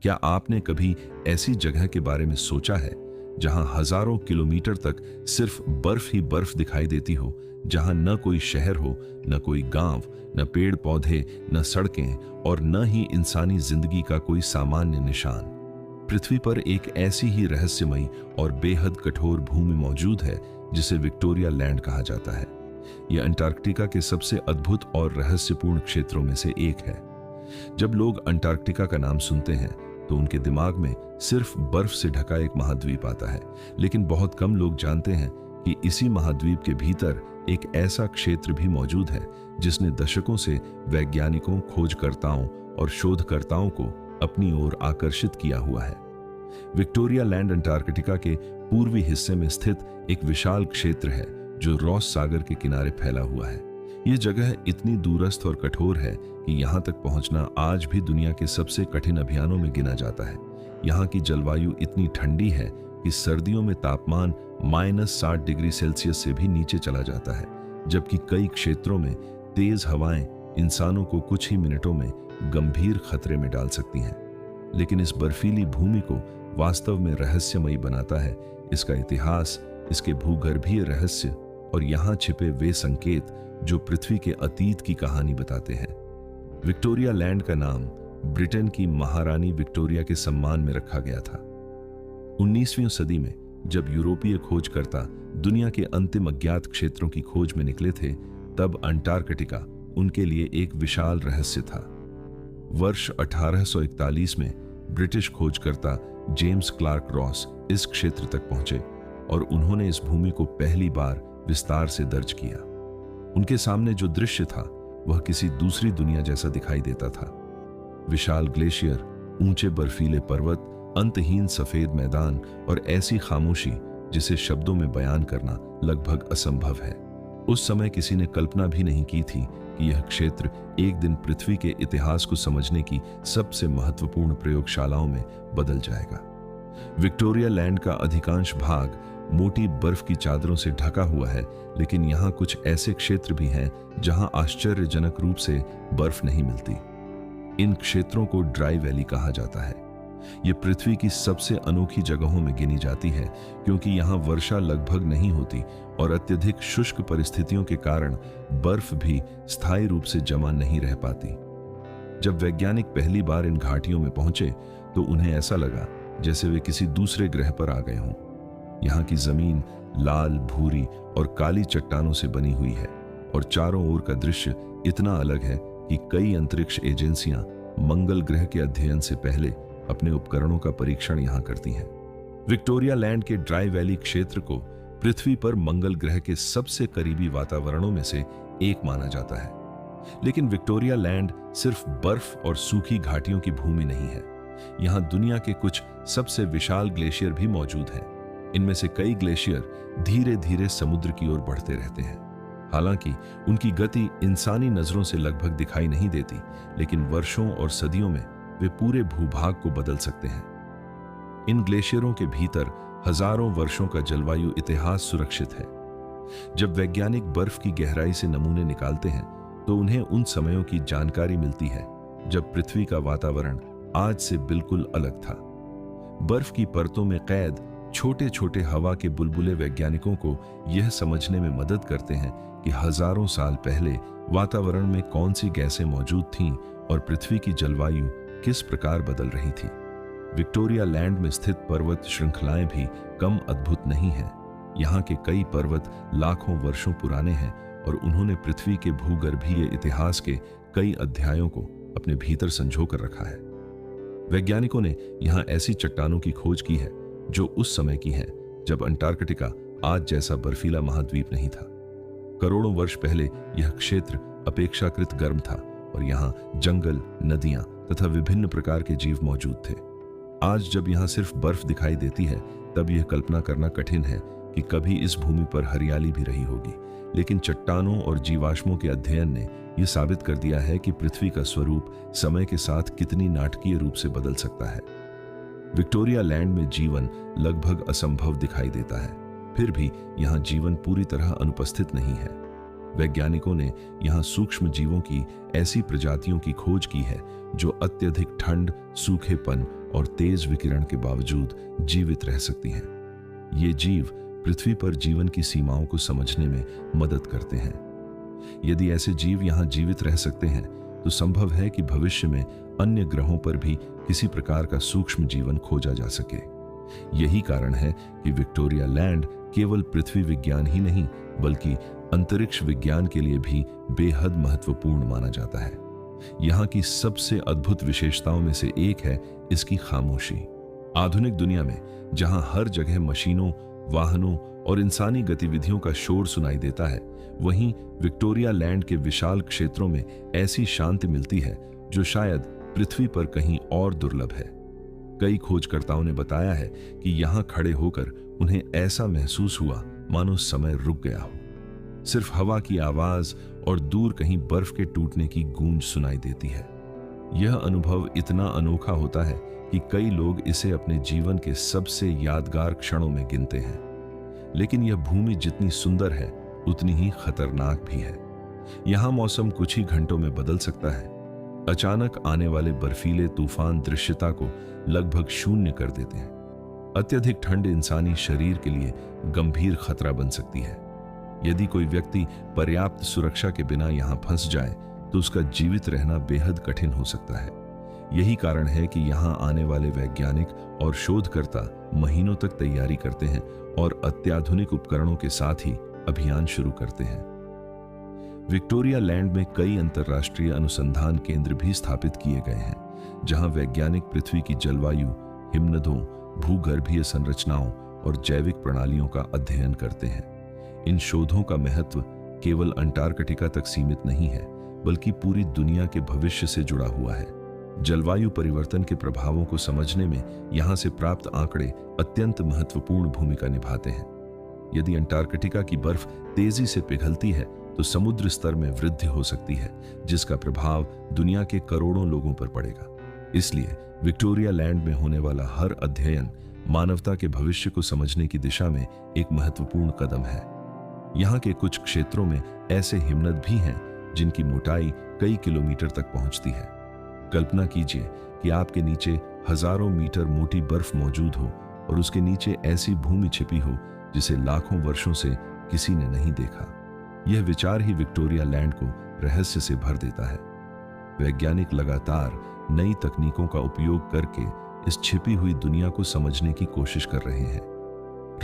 क्या आपने कभी ऐसी जगह के बारे में सोचा है जहां हजारों किलोमीटर तक सिर्फ बर्फ ही बर्फ दिखाई देती हो, जहां न कोई शहर हो, न कोई गांव, न पेड़ पौधे, न सड़कें और न ही इंसानी जिंदगी का कोई सामान्य निशान। पृथ्वी पर एक ऐसी ही रहस्यमयी और बेहद कठोर भूमि मौजूद है जिसे विक्टोरिया लैंड कहा जाता है। यह अंटार्कटिका के सबसे अद्भुत और रहस्यपूर्ण क्षेत्रों में से एक है। जब लोग अंटार्कटिका का नाम सुनते हैं तो उनके दिमाग में सिर्फ बर्फ से ढका एक महाद्वीप आता है, लेकिन बहुत कम लोग जानते हैं कि इसी महाद्वीप के भीतर एक ऐसा क्षेत्र भी मौजूद है जिसने दशकों से वैज्ञानिकों, खोजकर्ताओं और शोधकर्ताओं को अपनी ओर आकर्षित किया हुआ है। विक्टोरिया लैंड अंटार्कटिका के पूर्वी हिस्से में स्थित एक विशाल क्षेत्र है जो रॉस सागर के किनारे फैला हुआ है। यह जगह इतनी दूरस्थ और कठोर है कि यहां तक पहुंचना आज भी दुनिया के सबसे कठिन अभियानों में गिना जाता है। यहां की जलवायु इतनी ठंडी है कि सर्दियों में तापमान -60 डिग्री सेल्सियस से भी नीचे चला जाता है, जबकि कई क्षेत्रों में तेज हवाएं इंसानों को कुछ ही मिनटों में गंभीर खतरे में डाल सकती हैं। लेकिन इस बर्फीली भूमि को वास्तव में रहस्यमयी बनाता है इसका इतिहास, इसके भूगर्भीय रहस्य और यहाँ छिपे वे संकेत जो पृथ्वी के अतीत की कहानी बताते हैं। विक्टोरिया लैंड का नाम ब्रिटेन की महारानी विक्टोरिया के सम्मान में रखा गया था। 19वीं सदी में जब यूरोपीय खोजकर्ता दुनिया के अंतिम अज्ञात क्षेत्रों की खोज में निकले थे, तब अंटार्कटिका उनके लिए एक विशाल रहस्य था। वर्ष 1841 में ब्रिटिश खोजकर्ता जेम्स क्लार्क रॉस इस क्षेत्र तक पहुंचे और उन्होंने इस भूमि को पहली बार विस्तार से दर्ज किया। उनके सामने जो दृश्य था वह किसी दूसरी दुनिया जैसा दिखाई देता था। विशाल ग्लेशियर, ऊंचे बर्फीले पर्वत, अंतहीन सफेद मैदान और ऐसी खामोशी जिसे शब्दों में बयान करना लगभग असंभव है। उस समय किसी ने कल्पना भी नहीं की थी कि यह क्षेत्र एक दिन पृथ्वी के इतिहास को समझने की सबसे महत्वपूर्ण प्रयोगशालाओं में बदल जाएगा। विक्टोरिया लैंड का अधिकांश भाग मोटी बर्फ की चादरों से ढका हुआ है, लेकिन यहाँ कुछ ऐसे क्षेत्र भी हैं जहाँ आश्चर्यजनक रूप से बर्फ नहीं मिलती। इन क्षेत्रों को ड्राई वैली कहा जाता है। ये पृथ्वी की सबसे अनोखी जगहों में गिनी जाती है क्योंकि यहाँ वर्षा लगभग नहीं होती और अत्यधिक शुष्क परिस्थितियों के कारण बर्फ भी स्थायी रूप से जमा नहीं रह पाती। जब वैज्ञानिक पहली बार इन घाटियों में पहुंचे तो उन्हें ऐसा लगा जैसे वे किसी दूसरे ग्रह पर आ गए हों। यहाँ की जमीन लाल, भूरी और काली चट्टानों से बनी हुई है और चारों ओर का दृश्य इतना अलग है कि कई अंतरिक्ष एजेंसियां मंगल ग्रह के अध्ययन से पहले अपने उपकरणों का परीक्षण यहाँ करती हैं। विक्टोरिया लैंड के ड्राई वैली क्षेत्र को पृथ्वी पर मंगल ग्रह के सबसे करीबी वातावरणों में से एक माना जाता है। लेकिन विक्टोरिया लैंड सिर्फ बर्फ और सूखी घाटियों की भूमि नहीं है। यहाँ दुनिया के कुछ सबसे विशाल ग्लेशियर भी मौजूद हैं। इनमें से कई ग्लेशियर धीरे धीरे समुद्र की ओर बढ़ते रहते हैं। हालांकि उनकी गति इंसानी नजरों से लगभग दिखाई नहीं देती, लेकिन वर्षों और सदियों में वे पूरे भूभाग को बदल सकते हैं। इन ग्लेशियरों के भीतर हजारों वर्षों का जलवायु इतिहास सुरक्षित है। जब वैज्ञानिक बर्फ की गहराई से नमूने निकालते हैं तो उन्हें उन समयों की जानकारी मिलती है जब पृथ्वी का वातावरण आज से बिल्कुल अलग था। बर्फ की परतों में कैद छोटे छोटे हवा के बुलबुले वैज्ञानिकों को यह समझने में मदद करते हैं कि हजारों साल पहले वातावरण में कौन सी गैसें मौजूद थीं और पृथ्वी की जलवायु किस प्रकार बदल रही थी। विक्टोरिया लैंड में स्थित पर्वत श्रृंखलाएं भी कम अद्भुत नहीं हैं। यहाँ के कई पर्वत लाखों वर्षों पुराने हैं और उन्होंने पृथ्वी के भूगर्भीय इतिहास के कई अध्यायों को अपने भीतर संजो कर रखा है। वैज्ञानिकों ने यहाँ ऐसी चट्टानों की खोज की है जो उस समय की हैं जब अंटार्कटिका आज जैसा बर्फीला महाद्वीप नहीं था। करोड़ों वर्ष पहले यह क्षेत्र अपेक्षाकृत गर्म था और यहाँ जंगल, नदियां तथा विभिन्न प्रकार के जीव मौजूद थे। आज जब यहाँ सिर्फ बर्फ दिखाई देती है तब यह कल्पना करना कठिन है कि कभी इस भूमि पर हरियाली भी रही होगी। लेकिन चट्टानों और जीवाश्मों के अध्ययन ने यह साबित कर दिया है कि पृथ्वी का स्वरूप समय के साथ कितनी नाटकीय रूप से बदल सकता है। विक्टोरिया लैंड में जीवन लगभग असंभव दिखाई देता है, फिर भी यहाँ जीवन पूरी तरह अनुपस्थित नहीं है। वैज्ञानिकों ने यहाँ सूक्ष्म जीवों की ऐसी प्रजातियों की खोज की है जो अत्यधिक ठंड, सूखेपन और तेज विकिरण के बावजूद जीवित रह सकती हैं। ये जीव पृथ्वी पर जीवन की सीमाओं को समझने में मदद करते हैं। यदि ऐसे जीव यहां जीवित रह सकते हैं तो संभव है कि भविष्य में अन्य ग्रहों पर भी किसी प्रकार का सूक्ष्म जीवन खोजा जा सके। यही कारण है कि विक्टोरिया लैंड केवल पृथ्वी विज्ञान ही नहीं बल्कि अंतरिक्ष विज्ञान के लिए भी बेहद महत्वपूर्ण माना जाता है। यहाँ की सबसे अद्भुत विशेषताओं में से एक है इसकी खामोशी। आधुनिक दुनिया में जहां हर जगह मशीनों, वाहनों और इंसानी गतिविधियों का शोर सुनाई देता है, वहीं विक्टोरिया लैंड के विशाल क्षेत्रों में ऐसी शांति मिलती है जो शायद पृथ्वी पर कहीं और दुर्लभ है। कई खोजकर्ताओं ने बताया है कि यहां खड़े होकर उन्हें ऐसा महसूस हुआ मानो समय रुक गया हो। सिर्फ हवा की आवाज और दूर कहीं बर्फ के टूटने की गूंज सुनाई देती है। यह अनुभव इतना अनोखा होता है कि कई लोग इसे अपने जीवन के सबसे यादगार क्षणों में गिनते हैं। लेकिन यह भूमि जितनी सुंदर है उतनी ही खतरनाक भी है। यहां मौसम कुछ ही घंटों में बदल सकता है। अचानक आने वाले बर्फीले तूफान दृश्यता को लगभग शून्य कर देते हैं। अत्यधिक ठंड इंसानी शरीर के लिए गंभीर खतरा बन सकती है। यदि कोई व्यक्ति पर्याप्त सुरक्षा के बिना यहां फंस जाए तो उसका जीवित रहना बेहद कठिन हो सकता है। यही कारण है कि यहां आने वाले वैज्ञानिक और शोधकर्ता महीनों तक तैयारी करते हैं और अत्याधुनिक उपकरणों के साथ ही अभियान शुरू करते हैं। विक्टोरिया लैंड में कई अंतर्राष्ट्रीय अनुसंधान केंद्र भी स्थापित किए गए हैं, जहां वैज्ञानिक पृथ्वी की जलवायु, हिमनदों, भूगर्भीय संरचनाओं और जैविक प्रणालियों का अध्ययन करते हैं। इन शोधों का महत्व केवल अंटार्कटिका तक सीमित नहीं है बल्कि पूरी दुनिया के भविष्य से जुड़ा हुआ है। जलवायु परिवर्तन के प्रभावों को समझने में यहां से प्राप्त आंकड़े अत्यंत महत्वपूर्ण भूमिका निभाते हैं। यदि अंटार्कटिका की बर्फ तेजी से पिघलती है तो समुद्र स्तर में वृद्धि हो सकती है, जिसका प्रभाव दुनिया के करोड़ों लोगों पर पड़ेगा। इसलिए विक्टोरिया लैंड में होने वाला हर अध्ययन मानवता के भविष्य को समझने की दिशा में एक महत्वपूर्ण कदम है। यहाँ के कुछ क्षेत्रों में ऐसे हिमनद भी हैं जिनकी मोटाई कई किलोमीटर तक पहुंचती है। कल्पना कीजिए कि आपके नीचे हजारों मीटर मोटी बर्फ मौजूद हो और उसके नीचे ऐसी भूमि छिपी हो जिसे लाखों वर्षों से किसी ने नहीं देखा। यह विचार ही विक्टोरिया लैंड को रहस्य से भर देता है। वैज्ञानिक लगातार नई तकनीकों का उपयोग करके इस छिपी हुई दुनिया को समझने की कोशिश कर रहे हैं।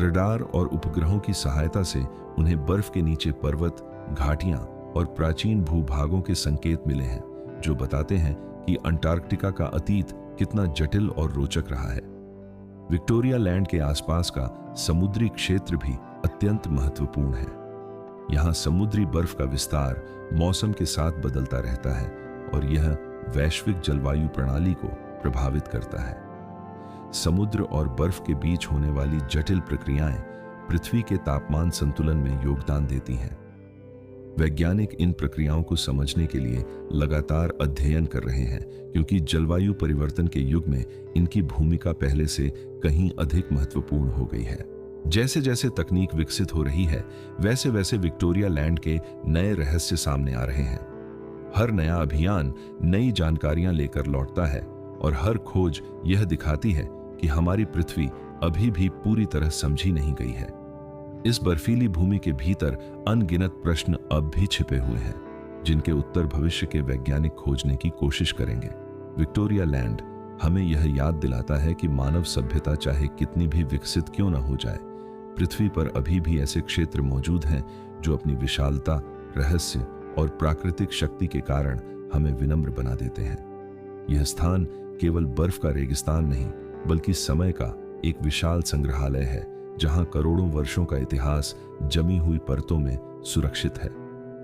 रडार और उपग्रहों की सहायता से उन्हें बर्फ के नीचे पर्वत, घाटियां और प्राचीन भूभागों के संकेत मिले हैं, जो बताते हैं कि अंटार्कटिका का अतीत कितना जटिल और रोचक रहा है। विक्टोरिया लैंड के आसपास का समुद्री क्षेत्र भी अत्यंत महत्वपूर्ण है। यहाँ समुद्री बर्फ का विस्तार मौसम के साथ बदलता रहता है और यह वैश्विक जलवायु प्रणाली को प्रभावित करता है। समुद्र और बर्फ के बीच होने वाली जटिल प्रक्रियाएं पृथ्वी के तापमान संतुलन में योगदान देती हैं। वैज्ञानिक इन प्रक्रियाओं को समझने के लिए लगातार अध्ययन कर रहे हैं, क्योंकि जलवायु परिवर्तन के युग में इनकी भूमिका पहले से कहीं अधिक महत्वपूर्ण हो गई है। जैसे जैसे तकनीक विकसित हो रही है, वैसे वैसे विक्टोरिया लैंड के नए रहस्य सामने आ रहे हैं। हर नया अभियान नई जानकारियां लेकर लौटता है और हर खोज यह दिखाती है कि हमारी पृथ्वी अभी भी पूरी तरह समझी नहीं गई है। इस बर्फीली भूमि के भीतर अनगिनत प्रश्न अब भी छिपे हुए हैं, जिनके उत्तर भविष्य के वैज्ञानिक खोजने की कोशिश करेंगे। विक्टोरिया लैंड हमें यह याद दिलाता है कि मानव सभ्यता चाहे कितनी भी विकसित क्यों न हो जाए, पृथ्वी पर अभी भी ऐसे क्षेत्र मौजूद हैं जो अपनी विशालता, रहस्य और प्राकृतिक शक्ति के कारण हमें विनम्र बना देते हैं। यह स्थान केवल बर्फ का रेगिस्तान नहीं बल्कि समय का एक विशाल संग्रहालय है, जहां करोड़ों वर्षों का इतिहास जमी हुई परतों में सुरक्षित है।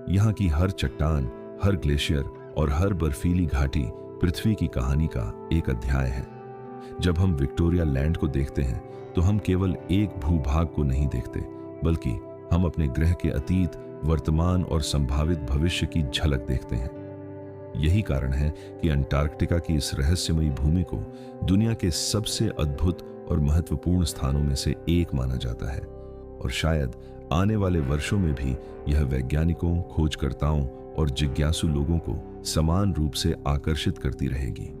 यहाँ की हर चट्टान, हर ग्लेशियर और हर बर्फीली घाटी पृथ्वी की कहानी का एक अध्याय है। जब हम विक्टोरिया लैंड को देखते हैं तो हम केवल एक भूभाग को नहीं देखते, बल्कि हम अपने ग्रह के अतीत, वर्तमान और संभावित भविष्य की झलक देखते हैं। यही कारण है कि अंटार्कटिका की इस रहस्यमयी भूमि को दुनिया के सबसे अद्भुत और महत्वपूर्ण स्थानों में से एक माना जाता है, और शायद आने वाले वर्षों में भी यह वैज्ञानिकों, खोजकर्ताओं और जिज्ञासु लोगों को समान रूप से आकर्षित करती रहेगी।